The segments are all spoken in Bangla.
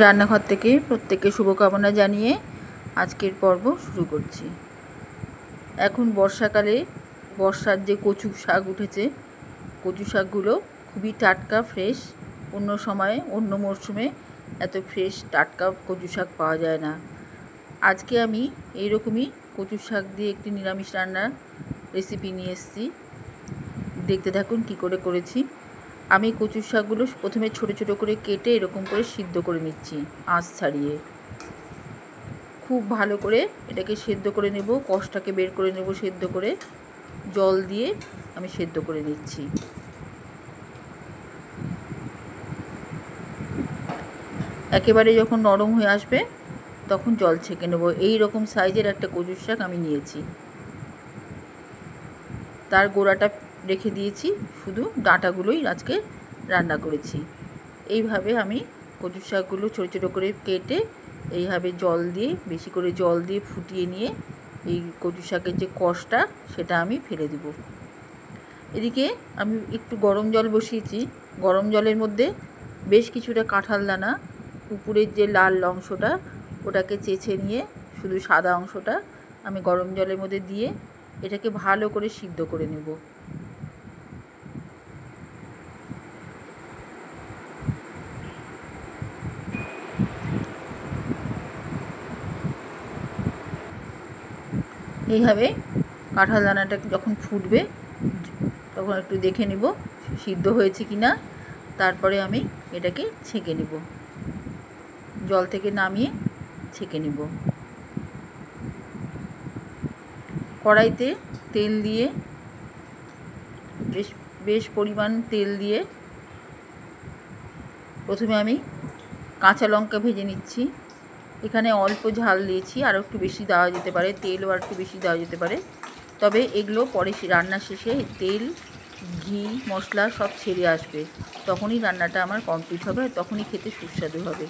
রান্নাঘর থেকে প্রত্যেককে শুভকামনা জানিয়ে আজকের পর্ব শুরু করছি। এখন বর্ষাকালে বর্ষার যে কচু শাক উঠেছে, কচু শাকগুলো খুবই টাটকা ফ্রেশ। অন্য সময়ে অন্য মরশুমে এত ফ্রেশ টাটকা কচু শাক পাওয়া যায় না। আজকে আমি এইরকমই কচু শাক দিয়ে একটি নিরামিষ রান্নার রেসিপি নিয়ে এসেছি। দেখতে থাকুন কী করে করেছি। আমি কচুর শাকগুলো প্রথমে ছোট ছোট করে কেটে এরকম করে সিদ্ধ করে নিচ্ছি, আঁশ ছাড়িয়ে। খুব ভালো করে এটাকে সেদ্ধ করে নেব, কষটাকে বের করে নেব সেদ্ধ করে। জল দিয়ে আমি সেদ্ধ করে নিচ্ছি। একেবারে যখন নরম হয়ে আসবে তখন জল ছেঁকে নেব। এই রকম সাইজের একটা কচুর শাক আমি নিয়েছি। তার গোড়াটা রেখে দিয়েছি, শুধু ডাঁটাগুলোই আজকে রান্না করেছি। এইভাবে আমি কচু শাকগুলো ছোটো ছোটো করে কেটে এইভাবে জল দিয়ে, বেশি করে জল দিয়ে ফুটিয়ে নিয়ে এই কচু শাকের যে কষটা সেটা আমি ফেলে দেব। এদিকে আমি একটু গরম জল বসিয়েছি। গরম জলের মধ্যে বেশ কিছুটা কাঁঠাল দানা, উপরের যে লাল অংশটা ওটাকে চেঁচে নিয়ে শুধু সাদা অংশটা আমি গরম জলের মধ্যে দিয়ে এটাকে ভালো করে সিদ্ধ করে নেব। এইভাবে কাঁঠাল দানাটা যখন ফুটবে তখন একটু দেখে নেব সিদ্ধ হয়েছে কি না। তারপরে আমি এটাকে ছেঁকে নেব, জল থেকে নামিয়ে ছেঁকে নেব। কড়াইতে তেল দিয়ে বেশ পরিমাণ তেল দিয়ে প্রথমে আমি কাঁচা লঙ্কা ভেজে নিচ্ছি। এখানে অল্প ঝাল দিয়েছি, আরও একটু বেশি দেওয়া যেতে পারে, তেলও আর একটু বেশি দেওয়া যেতে পারে। তবে এগুলো পরে রান্না শেষে তেল, ঘি, মশলা সব ছেড়ে আসবে, তখনই রান্নাটা আমার কমপ্লিট হবে, তখনই খেতে সুস্বাদু হবে।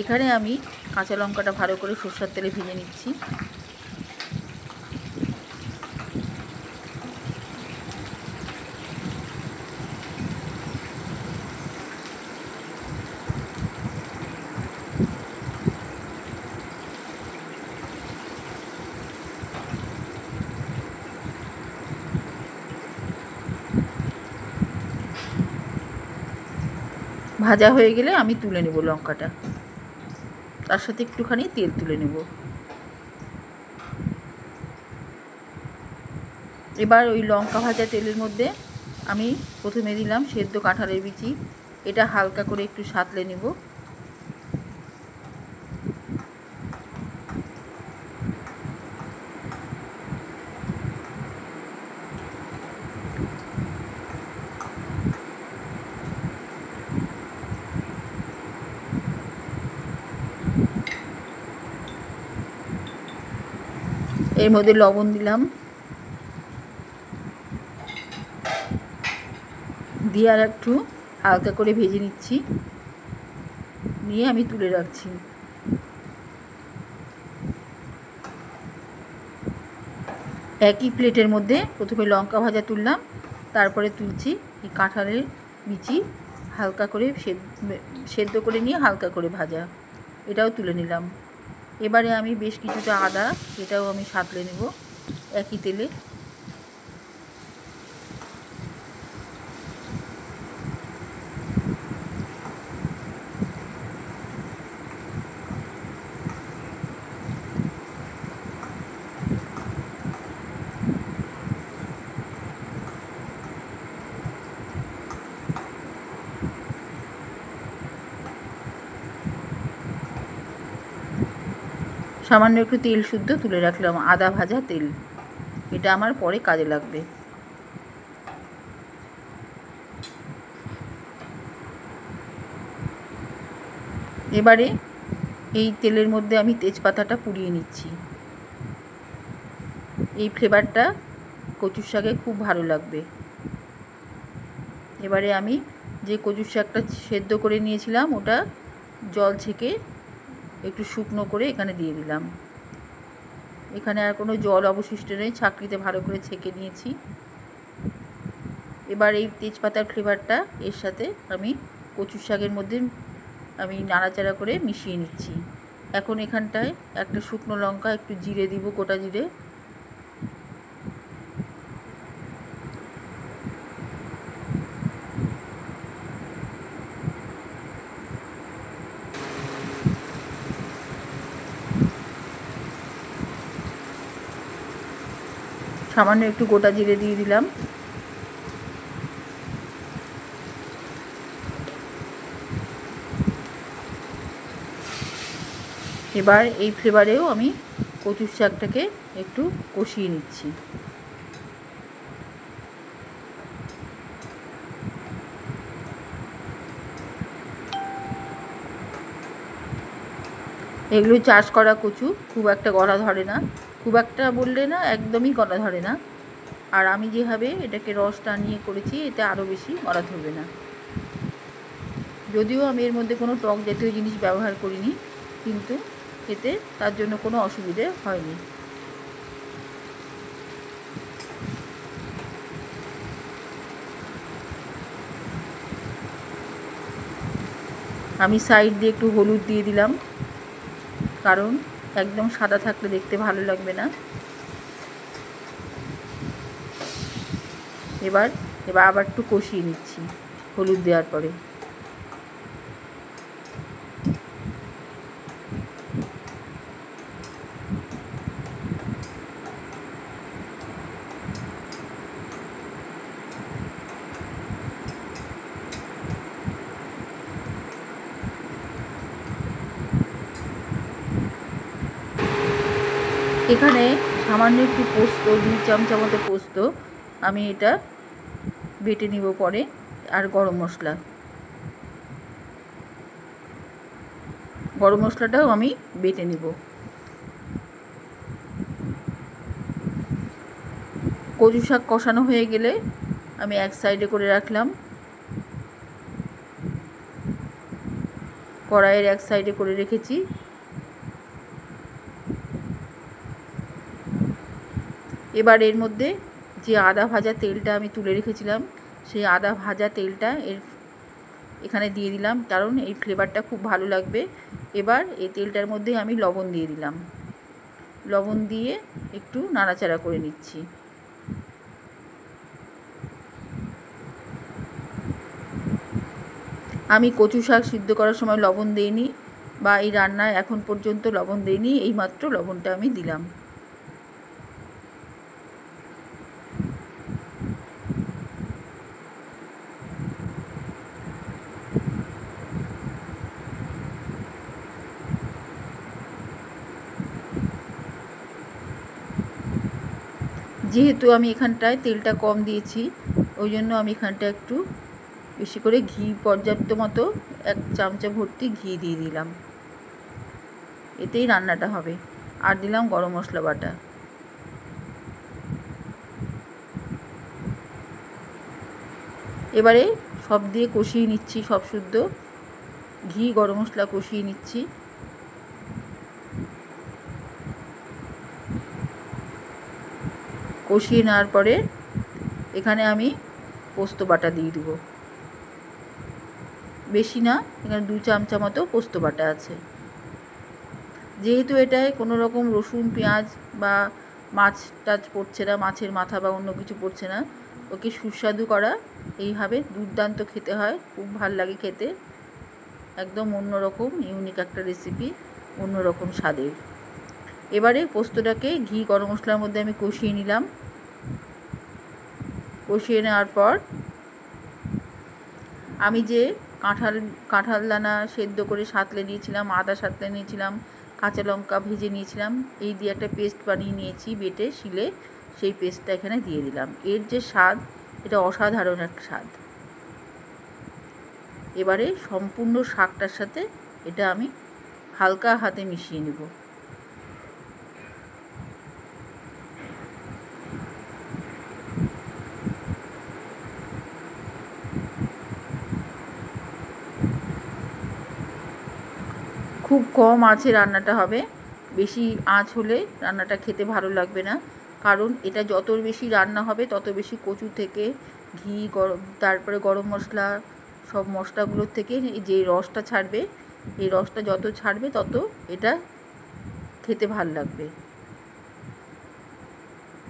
এখানে আমি কাঁচা লঙ্কাটা ভালো করে সরষের তেলে ভেজে নিচ্ছি। ভাজা হয়ে গেলে আমি তুলে নেব লঙ্কাটা, তার সাথে একটুখানি তেল তুলে নেব। এবার ওই লঙ্কা ভাজা তেলের মধ্যে আমি প্রথমে দিলাম সেদ্ধ কাঁঠালের বিচি। এটা হালকা করে একটু সাঁতলে নেব। এর মধ্যে লবণ দিলাম, দিয়ে আর একটু হালকা করে ভেজে নিচ্ছি, নিয়ে আমি তুলে রাখছি। একই প্লেটের মধ্যে প্রথমে লঙ্কা ভাজা তুললাম, তারপরে তুলছি এই কাঁঠালের বিচি, হালকা করে সেদ্ধ করে নিয়ে হালকা করে ভাজা, এটাও তুলে নিলাম। এবারে আমি বেশ কিছুটা আদা, এটাও আমি সাঁতলে নেব একই তেলে। সামান্য একটু তেল শুদ্ধ তুলে রাখলাম, আদা ভাজা তেল, এটা আমার পরে কাজে লাগবে। এবারে এই তেলের মধ্যে আমি তেজপাতাটা পুড়িয়ে নিচ্ছি। এই ফ্লেভারটা কচুর শাকে খুব ভালো লাগবে। এবারে আমি যে কচুর শাকটা সেদ্ধ করে নিয়েছিলাম ওটা জল ছেঁকে একটু শুকনো করে এখানে দিয়ে দিলাম। এখানে আর কোনো জল অবশিষ্ট নেই, ছাঁকনিতে ভালো করে ছেঁকে নিয়েছি। এবার এই তেজপাতার ফ্লেভারটা এর সাথে আমি কচুর শাকের মধ্যে আমি নাড়াচাড়া করে মিশিয়ে নিচ্ছি। এখন এখানটায় একটা শুকনো লঙ্কা, একটু জিরে দিব, গোটা জিরে। সামান্য একটু গোটা জিরে দিয়ে দিলাম। এবার এই ফ্লেভারেও আমি কচুর শাকটাকে একটু কষিয়ে নিচ্ছি। এগুলো চাষ করা কচু, খুব একটা গলা ধরে না, খুব একটা বললে না, একদমই গলা ধরে না। আর আমি যেভাবে এটাকে রস টানিয়ে করেছি, এতে আরও বেশি গলা ধরবে না। যদিও আমি এর মধ্যে কোনো টক জাতীয় জিনিস ব্যবহার করিনি, কিন্তু এতে তার জন্য কোনো অসুবিধে হয়নি। আমি সাইড দিয়ে একটু হলুদ দিয়ে দিলাম, কারণ একদম সাদা থাকলে দেখতে ভালো লাগবে না। এবার আবার একটু কষিয়ে নিচ্ছি হলুদ দেওয়ার পরে। এখানে সামান্য একটু পোস্ত, 2 চামচা মতো পোস্ত আমি এটা বেটে নিব পরে, আর গরম মশলাটাও আমি বেটে নিব। কচু শাক কষানো হয়ে গেলে আমি এক সাইডে করে রাখলাম, কড়াইয়ের এক সাইডে করে রেখেছি। এবার এর মধ্যে যে আদা ভাজা তেলটা আমি তুলে রেখেছিলাম, সেই আদা ভাজা তেলটা এখানে দিয়ে দিলাম, কারণ এই ফ্লেভারটা খুব ভালো লাগবে। এবার এই তেলটার মধ্যে আমি লবণ দিয়ে দিলাম, লবণ দিয়ে একটু নাড়াচাড়া করে নিচ্ছি। আমি কচু শাক সিদ্ধ করার সময় লবণ দিইনি, বা এই রান্নায় এখন পর্যন্ত লবণ দিইনি, এইমাত্র লবণটা আমি দিলাম। যেহেতু আমি এখানটায় তেলটা কম দিয়েছি, ওই জন্য আমি এখানটা একটু বেশি করে ঘি, পর্যাপ্ত মতো 1 চামচা ভর্তি ঘি দিয়ে দিলাম। এতেই রান্নাটা হবে। আর দিলাম গরম মশলা বাটা। এবারে সব দিয়ে কষিয়ে নিচ্ছি, সব শুদ্ধ ঘি গরম মশলা কষিয়ে নিচ্ছি। কষিয়ে নেওয়ার পরে এখানে আমি পোস্ত বাটা দিয়ে দেবো, বেশি না, এখানে 2 চামচা মতো পোস্ত বাটা আছে। যেহেতু এটায় কোনো রকম রসুন, পেঁয়াজ বা মাছ টাছ পড়ছে না, মাছের মাথা বা অন্য কিছু পড়ছে না, ওকে সুস্বাদু করা এইভাবে দুর্দান্ত খেতে হয়, খুব ভাল লাগে খেতে। একদম অন্যরকম ইউনিক একটা রেসিপি, অন্যরকম স্বাদের। এবারে পোস্তটাকে ঘি গরম মশলার মধ্যে আমি কষিয়ে নিলাম। কষিয়ে নেওয়ার পর আমি যে কাঁঠাল দানা সেদ্ধ করে সাঁতলে নিয়েছিলাম, আদা সাঁতলে নিয়েছিলাম, কাঁচা লঙ্কা ভেজে নিয়েছিলাম, এই দিয়ে একটা পেস্ট বানিয়ে নিয়েছি বেটে শিলে, সেই পেস্টটা এখানে দিয়ে দিলাম। এর যে স্বাদ, এটা অসাধারণ একটা স্বাদ। এবারে সম্পূর্ণ শাকটার সাথে এটা আমি হালকা হাতে মিশিয়ে নেব। খুব কম আঁচে রান্নাটা হবে, বেশি আঁচ হলে রান্নাটা খেতে ভালো লাগবে না। কারণ এটা যত বেশি রান্না হবে, তত বেশি কচু থেকে ঘি, তারপরে গরম মশলা, সব মশলাগুলোর থেকে যে রসটা ছাড়বে, এই রসটা যত ছাড়বে তত এটা খেতে ভাল লাগবে।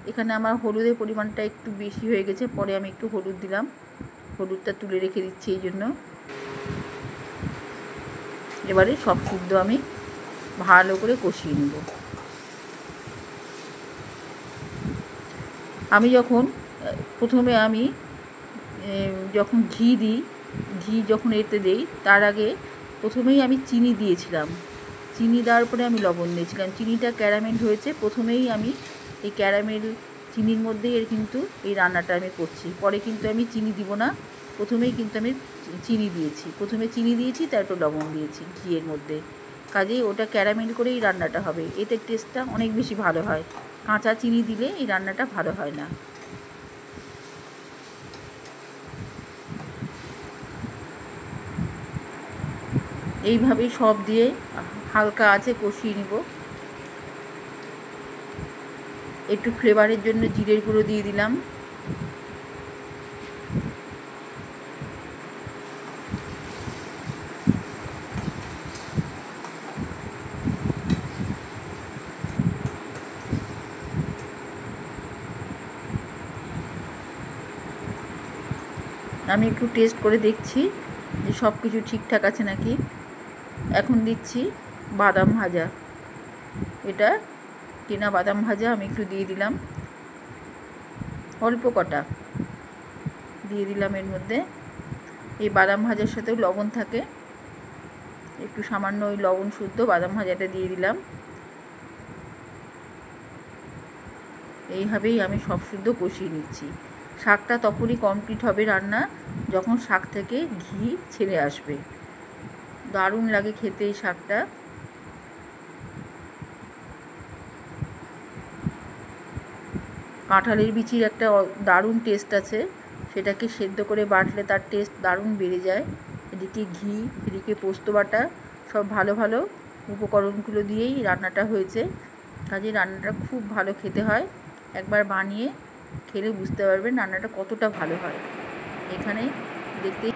এখানে আমার হলুদের পরিমাণটা একটু বেশি হয়ে গেছে, পরে আমি একটু হলুদ দিলাম, হলুদটা তুলে রেখে দিচ্ছি এই জন্য। এবারে সব শুদ্ধ আমি ভালো করে কষিয়ে নেব। আমি প্রথমে আমি যখন ঘি যখন এতে দেই, তার আগে প্রথমেই আমি চিনি দিয়েছিলাম। চিনি দেওয়ার পরে আমি লবণ দিয়েছিলাম। চিনিটা ক্যারামেল হয়েছে, প্রথমেই আমি এই ক্যারামেল চিনির মধ্যেই কিন্তু এই রান্নাটা আমি করছি। পরে কিন্তু আমি চিনি দিব না, প্রথমেই কিন্তু আমি চিনি দিয়েছি। প্রথমে চিনি দিয়েছি, তারপর লবণ দিয়েছি ঘিয়ের মধ্যে। কাজেই ওটা ক্যারামেল করেই রান্নাটা হবে, এতে টেস্টটা অনেক বেশি ভালো হয়। কাঁচা চিনি দিলে এই রান্নাটা ভালো হয় না। এইভাবেই সব দিয়ে হালকা আঁচে কষিয়ে নিব। একটু ফ্লেভারের জন্য জিরের গুঁড়ো দিয়ে দিলাম। আমি একটু টেস্ট করে দেখছি যে সব কিছু ঠিকঠাক আছে নাকি। এখন দিচ্ছি বাদাম ভাজা। এটা কেনা বাদাম ভাজা আমি একটু দিয়ে দিলাম, অল্প কটা দিয়ে দিলাম এর মধ্যে। এই বাদাম ভাজার সাথেও লবণ থাকে, একটু সামান্য ওই লবণ শুদ্ধ বাদাম ভাজাটা দিয়ে দিলাম। এইভাবেই আমি সব শুদ্ধ কষিয়ে নিচ্ছি। শাকটা তখনই কমপ্লিট হবে রান্না যখন শাক থেকে ঘি ছেড়ে আসবে। দারুণ লাগে খেতে এই শাকটা। কাঁঠালের বিচির একটা দারুণ টেস্ট আছে, সেটাকে সেদ্ধ করে বাটলে তার টেস্ট দারুণ বেড়ে যায়। এদিকে ঘি, এদিকে পোস্ত বাটা, সব ভালো ভালো উপকরণগুলো দিয়েই রান্নাটা হয়েছে। কাজে রান্নাটা খুব ভালো খেতে হয়। একবার বানিয়ে খেলে বুঝতে পারবেন রান্নাটা কতটা ভালো হয়। এখানে দেখতেই